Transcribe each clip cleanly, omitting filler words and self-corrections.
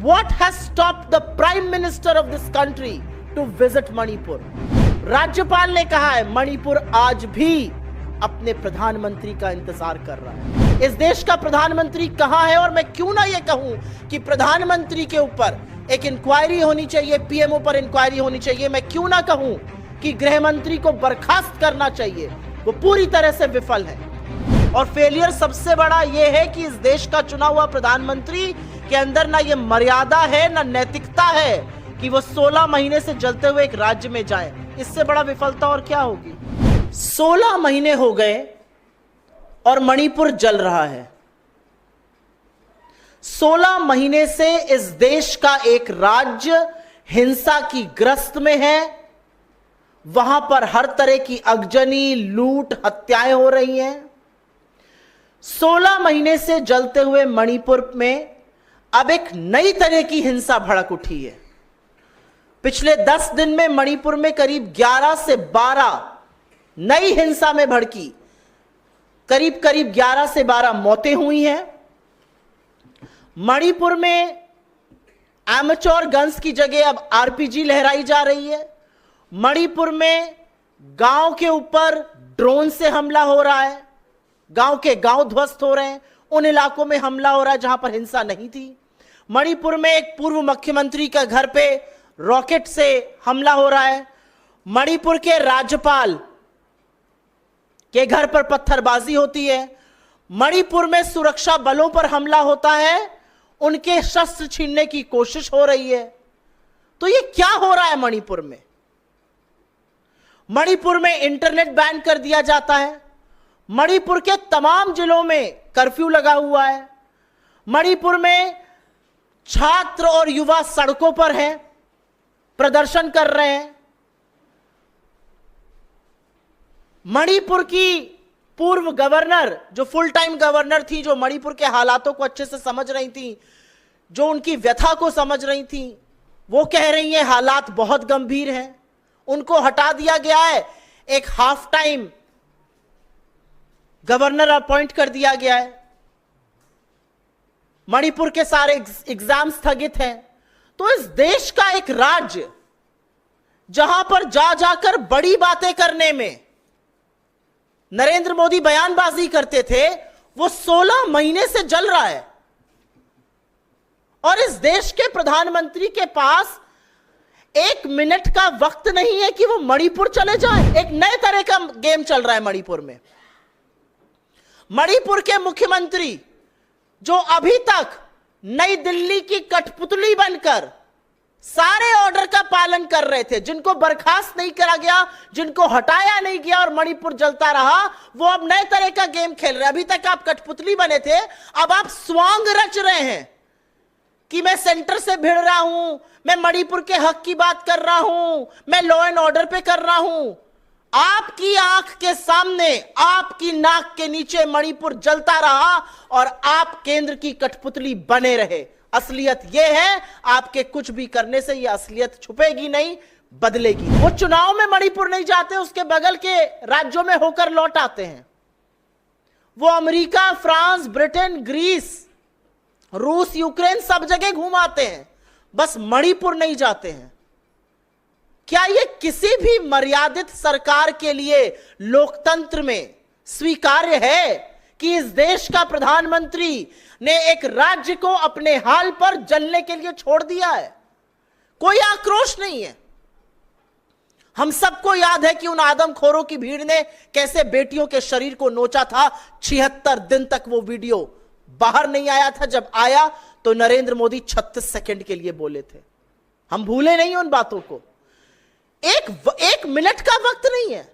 What has stopped the Prime Minister of this country to visit Manipur? राज्यपाल ने कहा है मणिपुर आज भी अपने प्रधानमंत्री का इंतजार कर रहा है। इस देश का प्रधानमंत्री कहां है? और मैं क्यों ना ये कहूं कि प्रधानमंत्री के ऊपर एक इंक्वायरी होनी चाहिए, पीएमओ पर इंक्वायरी होनी चाहिए। मैं क्यों ना कहूं कि गृह मंत्री को बर्खास्त करना चाहिए, वो पूरी तरह से विफल है। और फेलियर सबसे बड़ा यह है कि इस देश का चुना हुआ प्रधानमंत्री के अंदर ना ये मर्यादा है, ना नैतिकता है कि वो 16 महीने से जलते हुए एक राज्य में जाए। इससे बड़ा विफलता और क्या होगी? 16 महीने हो गए और मणिपुर जल रहा है। 16 महीने से इस देश का एक राज्य हिंसा की ग्रस्त में है। वहां पर हर तरह की अगजनी, लूट, हत्याएं हो रही हैं। 16 महीने से जलते हुए मणिपुर में अब एक नई तरह की हिंसा भड़क उठी है। पिछले 10 दिन में मणिपुर में करीब 11 से 12 नई हिंसा में भड़की, करीब 11 से 12 मौतें हुई हैं। मणिपुर में एमेच्योर गन्स की जगह अब आरपीजी लहराई जा रही है। मणिपुर में गांव के ऊपर ड्रोन से हमला हो रहा है, गांव के गांव ध्वस्त हो रहे हैं, उन इलाकों में हमला हो रहा है जहां पर हिंसा नहीं थी। मणिपुर में एक पूर्व मुख्यमंत्री का घर पे रॉकेट से हमला हो रहा है। मणिपुर के राज्यपाल के घर पर पत्थरबाजी होती है। मणिपुर में सुरक्षा बलों पर हमला होता है, उनके शस्त्र छीनने की कोशिश हो रही है। तो ये क्या हो रहा है मणिपुर में? मणिपुर में इंटरनेट बैन कर दिया जाता है। मणिपुर के तमाम जिलों में कर्फ्यू लगा हुआ है। मणिपुर में छात्र और युवा सड़कों पर हैं, प्रदर्शन कर रहे हैं। मणिपुर की पूर्व गवर्नर, जो फुल टाइम गवर्नर थी, जो मणिपुर के हालातों को अच्छे से समझ रही थी, जो उनकी व्यथा को समझ रही थी, वो कह रही हैं हालात बहुत गंभीर हैं। उनको हटा दिया गया है। एक हाफ टाइम गवर्नर अपॉइंट कर दिया गया है। मणिपुर के सारे एग्जाम स्थगित हैं। तो इस देश का एक राज्य जहां पर जा जाकर बड़ी बातें करने में नरेंद्र मोदी बयानबाजी करते थे, वो 16 महीने से जल रहा है। और इस देश के प्रधानमंत्री के पास 1 मिनट का वक्त नहीं है कि वो मणिपुर चले जाएं। एक नए तरह का गेम चल रहा है मणिपुर में। मणिपुर के मुख्यमंत्री जो अभी तक नई दिल्ली की कठपुतली बनकर सारे ऑर्डर का पालन कर रहे थे, जिनको बर्खास्त नहीं करा गया, जिनको हटाया नहीं गया और मणिपुर जलता रहा, वो अब नए तरह का गेम खेल रहे हैं। अभी तक आप कठपुतली बने थे, अब आप स्वांग रच रहे हैं कि मैं सेंटर से भिड़ रहा हूं, मैं मणिपुर के हक की बात कर रहा हूं, मैं लॉ एंड ऑर्डर पे कर रहा हूं। आपकी आंख के सामने, आपकी नाक के नीचे मणिपुर जलता रहा और आप केंद्र की कठपुतली बने रहे। असलियत यह है, आपके कुछ भी करने से यह असलियत छुपेगी नहीं, बदलेगी। वो चुनाव में मणिपुर नहीं जाते, उसके बगल के राज्यों में होकर लौट आते हैं। वो अमेरिका, फ्रांस, ब्रिटेन, ग्रीस, रूस, यूक्रेन सब जगह घुमाते हैं, बस मणिपुर नहीं जाते हैं। क्या यह किसी भी मर्यादित सरकार के लिए लोकतंत्र में स्वीकार्य है कि इस देश का प्रधानमंत्री ने एक राज्य को अपने हाल पर जलने के लिए छोड़ दिया है? कोई आक्रोश नहीं है। हम सबको याद है कि उन आदमखोरों की भीड़ ने कैसे बेटियों के शरीर को नोचा था। 76 दिन तक वो वीडियो बाहर नहीं आया था। जब आया तो नरेंद्र मोदी 36 सेकंड के लिए बोले थे। हम भूले नहीं उन बातों को। एक मिनट का वक्त नहीं है।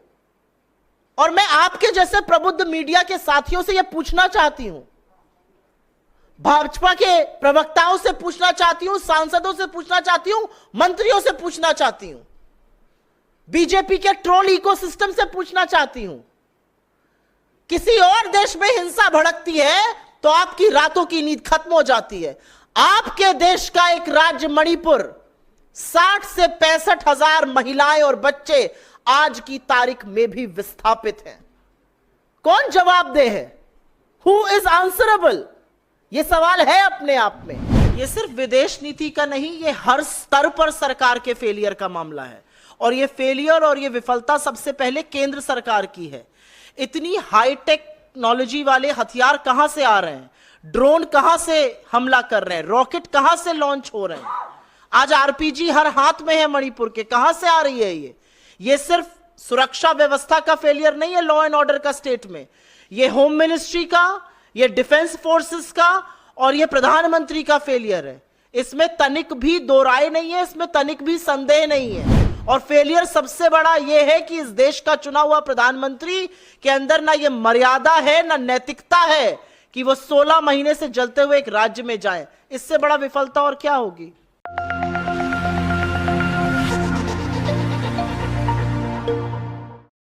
और मैं आपके जैसे प्रबुद्ध मीडिया के साथियों से यह पूछना चाहती हूं, भाजपा के प्रवक्ताओं से पूछना चाहती हूं, सांसदों से पूछना चाहती हूं, मंत्रियों से पूछना चाहती हूं, बीजेपी के ट्रोल इकोसिस्टम से पूछना चाहती हूं। किसी और देश में हिंसा भड़कती है तो आपकी रातों की नींद खत्म हो जाती है। आपके देश का एक राज्य मणिपुर, 60 से 65 हजार महिलाएं और बच्चे आज की तारीख में भी विस्थापित हैं। कौन जवाबदेह है? Who is answerable? यह सवाल है अपने आप में। ये सिर्फ विदेश नीति का नहीं, ये हर स्तर पर सरकार के फेलियर का मामला है। और ये फेलियर और ये विफलता सबसे पहले केंद्र सरकार की है। इतनी हाई टेक्नोलॉजी वाले हथियार कहां से आ रहे हैं, ड्रोन कहां से हमला कर रहे हैं, रॉकेट कहां से लॉन्च हो रहे हैं, आज आरपीजी हर हाथ में है मणिपुर के, कहां से आ रही है ये सिर्फ सुरक्षा व्यवस्था का फेलियर नहीं है लॉ एंड ऑर्डर का स्टेट में, ये होम मिनिस्ट्री का, ये डिफेंस फोर्सेस का और ये प्रधानमंत्री का फेलियर है। इसमें तनिक भी दो राय नहीं है, इसमें तनिक भी संदेह नहीं है। और फेलियर सबसे बड़ा यह है कि इस देश का चुना हुआ प्रधानमंत्री के अंदर ना ये मर्यादा है ना नैतिकता है कि वो 16 महीने से जलते हुए एक राज्य में जाए। इससे बड़ा विफलता और क्या होगी।